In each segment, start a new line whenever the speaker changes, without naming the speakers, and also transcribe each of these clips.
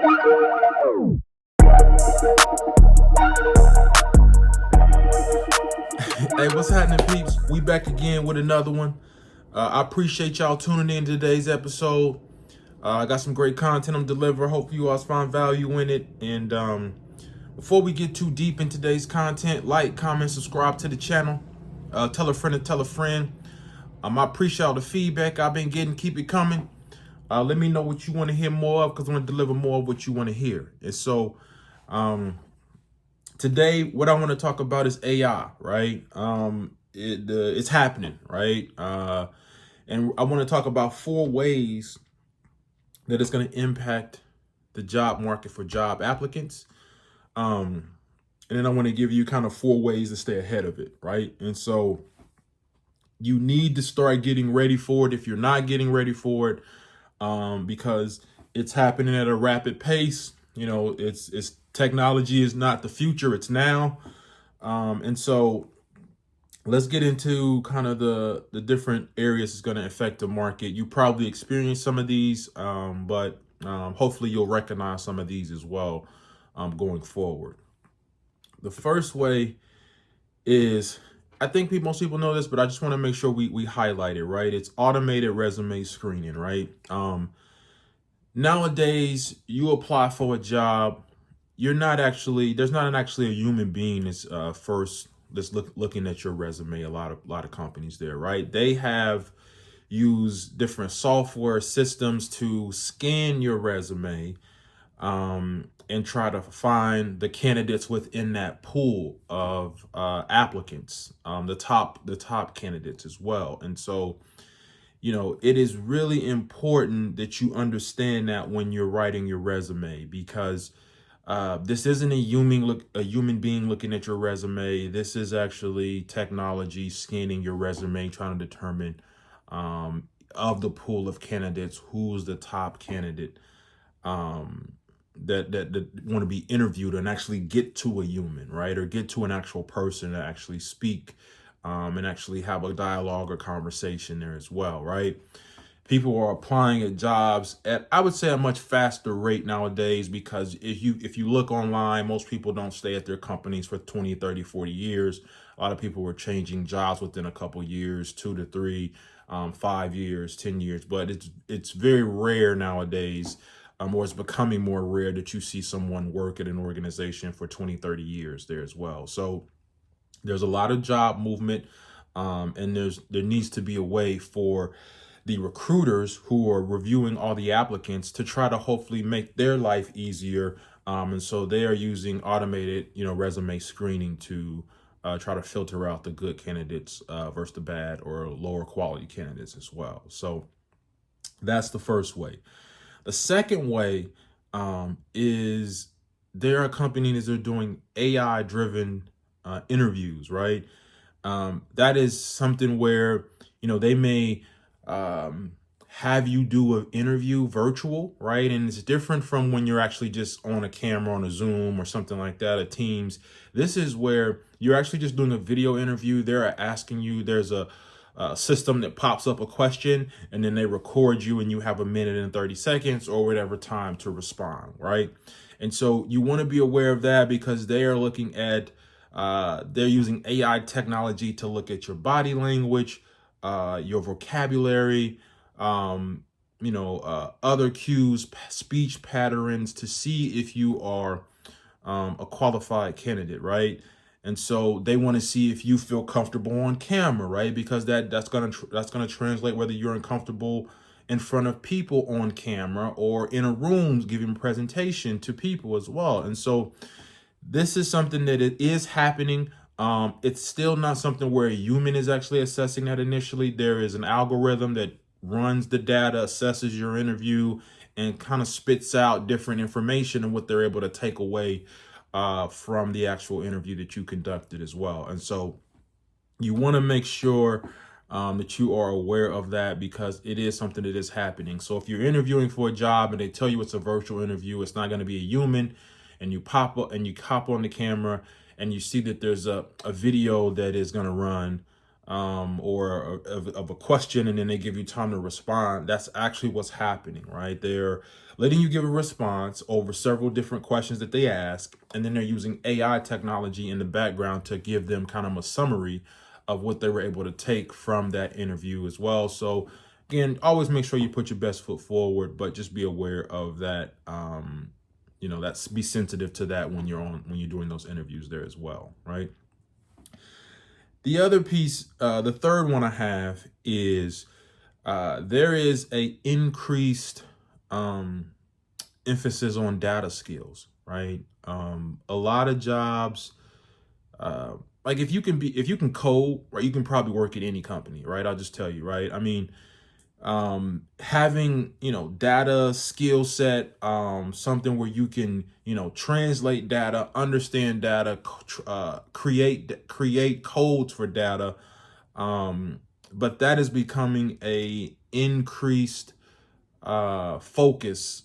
Hey, what's happening, peeps? We back again with another one. I appreciate y'all tuning in to today's episode. I got some great content I'm delivering. Hope you all find value in it. And before we get too deep in today's content, like, comment, subscribe to the channel. Tell a friend to tell a friend. I appreciate all the feedback I've been getting. Keep it coming. Let me know what you want to hear more of, because I want to deliver more of what you want to hear. And so today, what I want to talk about is AI, right? It's happening, right? And I want to talk about 4 ways that it's going to impact the job market for job applicants. And then I want to give you kind of 4 ways to stay ahead of it, right? And so you need to start getting ready for it if you're not getting ready for it, because it's happening at a rapid pace. You know, it's technology is not the future, it's now. And so let's get into kind of the different areas it's going to affect the market. You probably experienced some of these, but hopefully you'll recognize some of these as well going forward. The first way is, I think most people know this, but I just want to make sure we highlight it, right? It's automated resume screening, right? Nowadays, you apply for a job, there's not actually a human being that's first that's looking at your resume. A lot of companies there, right? They have used different software systems to scan your resume and try to find the candidates within that pool of applicants, the top candidates as well. And so, you know, it is really important that you understand that when you're writing your resume, because this isn't a human being looking at your resume. This is actually technology scanning your resume, trying to determine of the pool of candidates, who's the top candidate that want to be interviewed and actually get to a human, right? Or get to an actual person to actually speak and actually have a dialogue or conversation there as well, right? People are applying at jobs at, I would say, a much faster rate nowadays, because if you look online, most people don't stay at their companies for 20, 30, 40 years. A lot of people were changing jobs within a couple years, 2 to 3, 5 years, 10 years. But it's very rare nowadays, or it's becoming more rare, that you see someone work at an organization for 20, 30 years there as well. So there's a lot of job movement, and there needs to be a way for the recruiters who are reviewing all the applicants to try to hopefully make their life easier. And so they are using automated, resume screening to try to filter out the good candidates versus the bad or lower quality candidates as well. So that's the first way. The second way is there are companies that are doing AI driven interviews, right? That is something where, they may have you do an interview virtual, right? And it's different from when you're actually just on a camera on a Zoom or something like that, a Teams. This is where you're actually just doing a video interview. They're asking you, there's a system that pops up a question, and then they record you, and you have 1 minute and 30 seconds or whatever time to respond, right? And so you want to be aware of that, because they are looking at, they're using AI technology to look at your body language, your vocabulary, other cues, speech patterns, to see if you are a qualified candidate, right? And so they want to see if you feel comfortable on camera, right? Because that's gonna translate whether you're uncomfortable in front of people on camera or in a room giving a presentation to people as well. And so this is something that it is happening. It's still not something where a human is actually assessing that initially. There is an algorithm that runs the data, assesses your interview, and kind of spits out different information and what they're able to take away from the actual interview that you conducted as well. And so you want to make sure that you are aware of that, because it is something that is happening. So if you're interviewing for a job and they tell you it's a virtual interview, it's not going to be a human, and you pop up and you hop on the camera and you see that there's a video that is going to run or of a question, and then they give you time to respond. That's actually what's happening, right? They're letting you give a response over several different questions that they ask, and then they're using AI technology in the background to give them kind of a summary of what they were able to take from that interview as well. So again, always make sure you put your best foot forward, but just be aware of that. That's be sensitive to that when you're doing those interviews there as well, right? The other piece, the third one I have is there is a increased emphasis on data skills, right? A lot of jobs, like if you can code, right, you can probably work at any company, right? I'll just tell you, right? I mean, having data skill set, something where you can translate data, understand data, create codes for data, but that is becoming a increased focus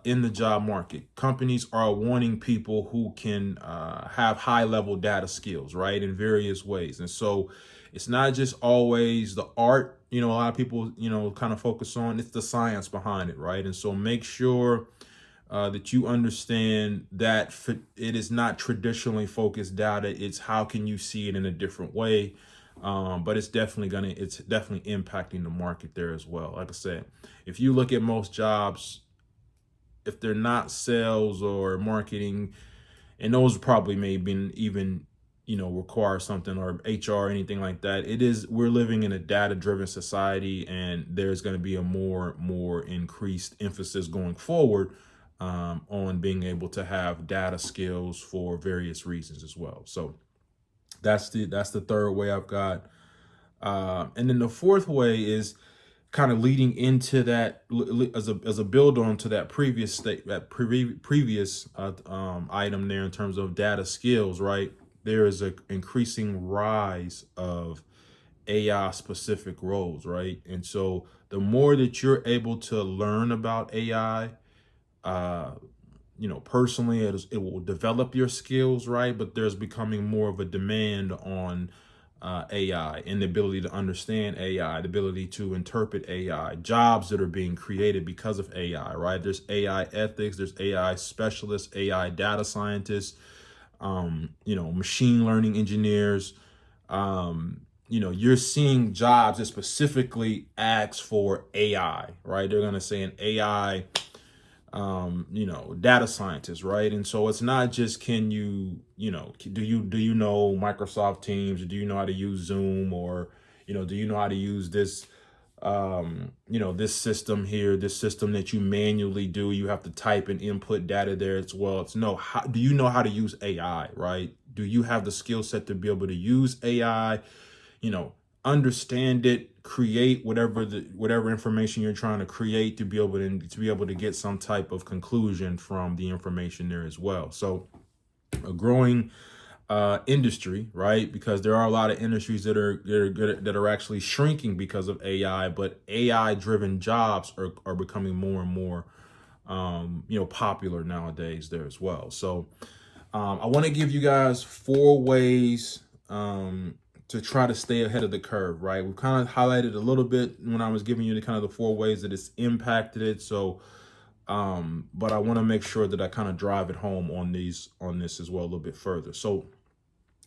in the job market. Companies are wanting people who can have high level data skills, right, in various ways. And so it's not just always the art, a lot of people, kind of focus on. It's the science behind it, right? And so make sure that you understand that it is not traditionally focused data. It's how can you see it in a different way. But it's definitely impacting the market there as well. Like I said, if you look at most jobs, if they're not sales or marketing, and those probably maybe even require something, or HR, anything like that, we're living in a data driven society, and there's going to be a more increased emphasis going forward on being able to have data skills for various reasons as well. So that's the third way I've got. And then the fourth way is kind of leading into that as a build on to that previous item there in terms of data skills, right? There is an increasing rise of AI specific roles, right? And so the more that you're able to learn about AI, personally, it will develop your skills, right? But there's becoming more of a demand on AI and the ability to understand AI, the ability to interpret AI, jobs that are being created because of AI, right? There's AI ethics, there's AI specialists, AI data scientists, machine learning engineers. You're seeing jobs that specifically ask for AI, right? They're going to say an AI data scientist, right? And so it's not just do you know Microsoft Teams, or do you know how to use Zoom, or do you know how to use this this system here, this system that you manually do, you have to type and input data there as well. It's no, how do you know how to use AI, right? Do you have the skill set to be able to use AI, understand it, create whatever information you're trying to create, to be able to get some type of conclusion from the information there as well. So a growing industry, right? Because there are a lot of industries that are actually shrinking because of AI, but AI driven jobs are becoming more and more popular nowadays there as well. So I want to give you guys 4 ways to try to stay ahead of the curve, right? We've kind of highlighted a little bit when I was giving you the kind of the 4 ways that it's impacted it. So, but I want to make sure that I kind of drive it home on this as well a little bit further. So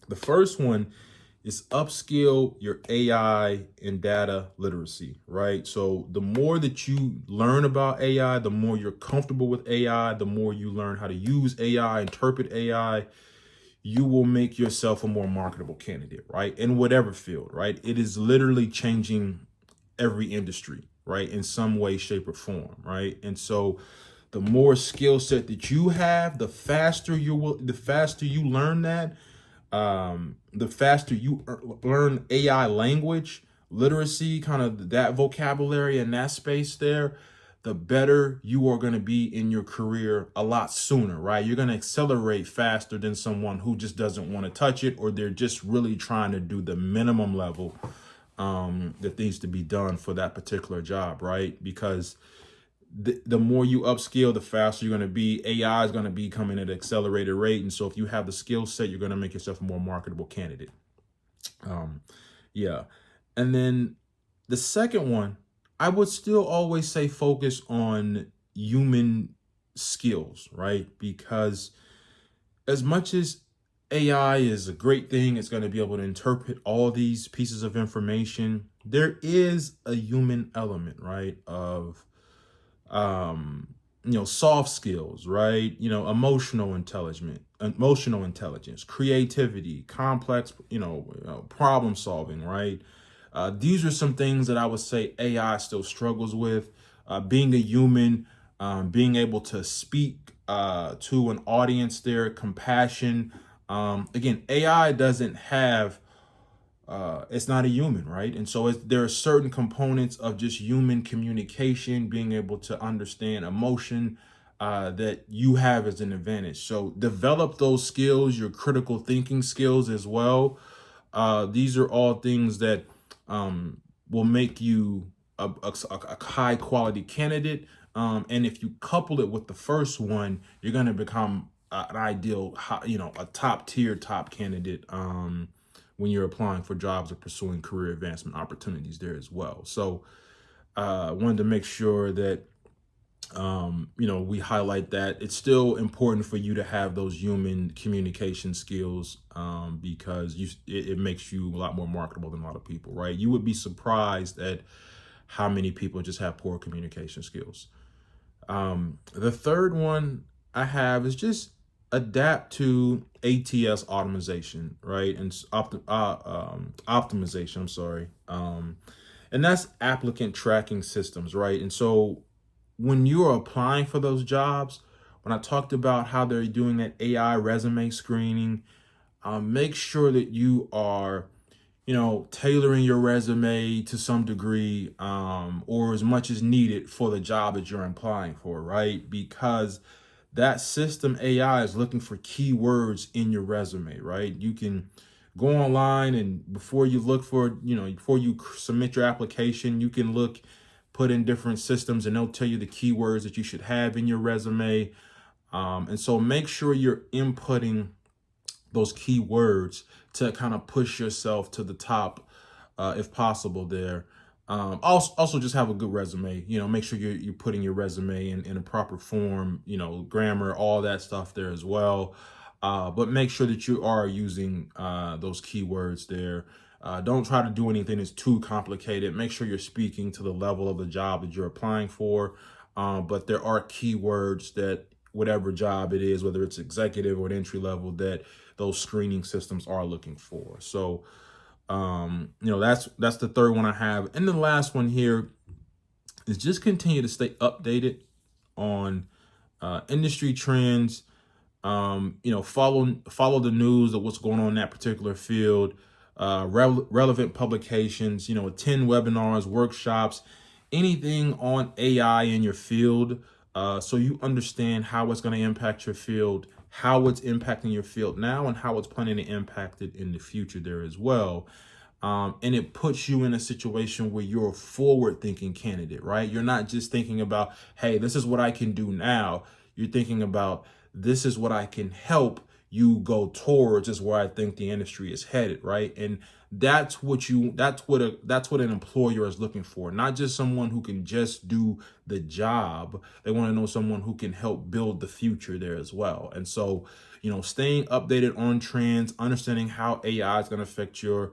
the first one is upskill your AI and data literacy, right? So the more that you learn about AI, the more you're comfortable with AI, the more you learn how to use AI, interpret AI, you will make yourself a more marketable candidate, right? In whatever field, right? It is literally changing every industry, right? In some way, shape, or form, right? And so the more skill set that you have, the faster you learn that, the faster you learn AI language, literacy, kind of that vocabulary and that space there, the better you are going to be in your career a lot sooner, right? You're going to accelerate faster than someone who just doesn't want to touch it, or they're just really trying to do the minimum level that needs to be done for that particular job, right? Because the more you upskill, the faster you're going to be. AI is going to be coming at an accelerated rate. And so if you have the skill set, you're going to make yourself a more marketable candidate. Yeah. And then the second one, I would still always say focus on human skills, right? Because as much as AI is a great thing, it's going to be able to interpret all these pieces of information. There is a human element, right? Of um soft skills, right? Emotional intelligence, creativity, complex, problem solving, right? These are some things that I would say AI still struggles with. Being a human, being able to speak to an audience there, compassion. Again, AI doesn't have it's not a human, right? And so there are certain components of just human communication, being able to understand emotion, that you have as an advantage. So develop those skills, your critical thinking skills as well. These are all things that will make you a high quality candidate. And if you couple it with the first one, you're going to become an ideal, a top tier top candidate. When you're applying for jobs or pursuing career advancement opportunities there as well. So I wanted to make sure that we highlight that it's still important for you to have those human communication skills, because it makes you a lot more marketable than a lot of people, right? You would be surprised at how many people just have poor communication skills. The third one I have is just adapt to ATS optimization, right? And optimization, I'm sorry. And that's applicant tracking systems, right? And so when you're applying for those jobs, when I talked about how they're doing that AI resume screening, make sure that you are tailoring your resume to some degree, or as much as needed for the job that you're applying for, right? Because that system AI is looking for keywords in your resume, right? You can go online and before you look for, before you submit your application, you can put in different systems and they'll tell you the keywords that you should have in your resume. And so make sure you're inputting those keywords to kind of push yourself to the top, if possible there. Also just have a good resume, make sure you're putting your resume in a proper form, grammar, all that stuff there as well. But make sure that you are using those keywords there. Don't try to do anything that's too complicated. Make sure you're speaking to the level of the job that you're applying for. But there are keywords that whatever job it is, whether it's executive or an entry level, that those screening systems are looking for. So, that's the third one I have. And the last one here is just continue to stay updated on industry trends. Follow the news of what's going on in that particular field. Relevant publications. Attend webinars, workshops, anything on AI in your field, so you understand how it's going to impact your field, how it's impacting your field now, and how it's planning to impact it in the future there as well. And it puts you in a situation where you're a forward-thinking candidate, right? You're not just thinking about, hey, this is what I can do now. You're thinking about, this is what I can help you go towards, is where I think the industry is headed, right? And that's what an employer is looking for. Not just someone who can just do the job. They want to know someone who can help build the future there as well. And so, staying updated on trends, understanding how AI is going to affect your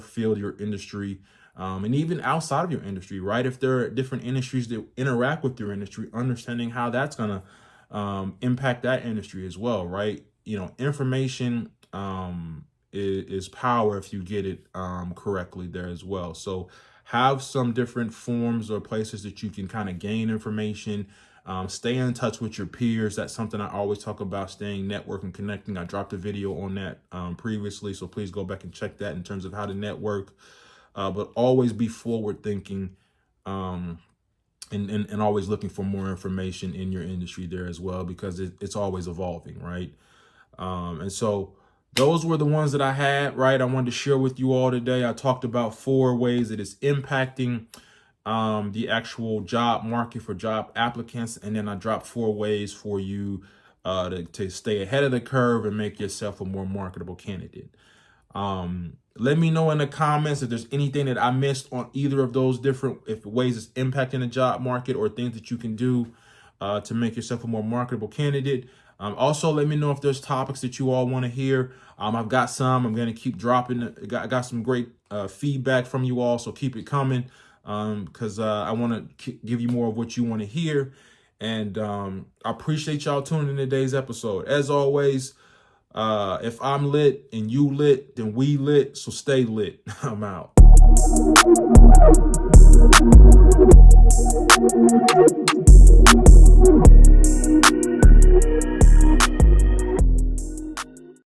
field, your industry, and even outside of your industry, right? If there are different industries that interact with your industry, understanding how that's going to impact that industry as well, right? Information is power if you get it correctly there as well. So have some different forms or places that you can kind of gain information. Stay in touch with your peers. That's something I always talk about, staying network and connecting. I dropped a video on that previously, so please go back and check that in terms of how to network. But always be forward thinking, and always looking for more information in your industry there as well, because it's always evolving, right? And so those were the ones that I had, right? I wanted to share with you all today. I talked about 4 ways that it's impacting the actual job market for job applicants. And then I dropped 4 ways for you to stay ahead of the curve and make yourself a more marketable candidate. Let me know in the comments if there's anything that I missed on either of those different ways it's impacting the job market, or things that you can do to make yourself a more marketable candidate. Also, let me know if there's topics that you all want to hear. I've got some. I'm going to keep dropping. I got some great feedback from you all, so keep it coming, because I want to give you more of what you want to hear. And I appreciate y'all tuning in today's episode. As always, if I'm lit and you lit, then we lit. So stay lit. I'm out.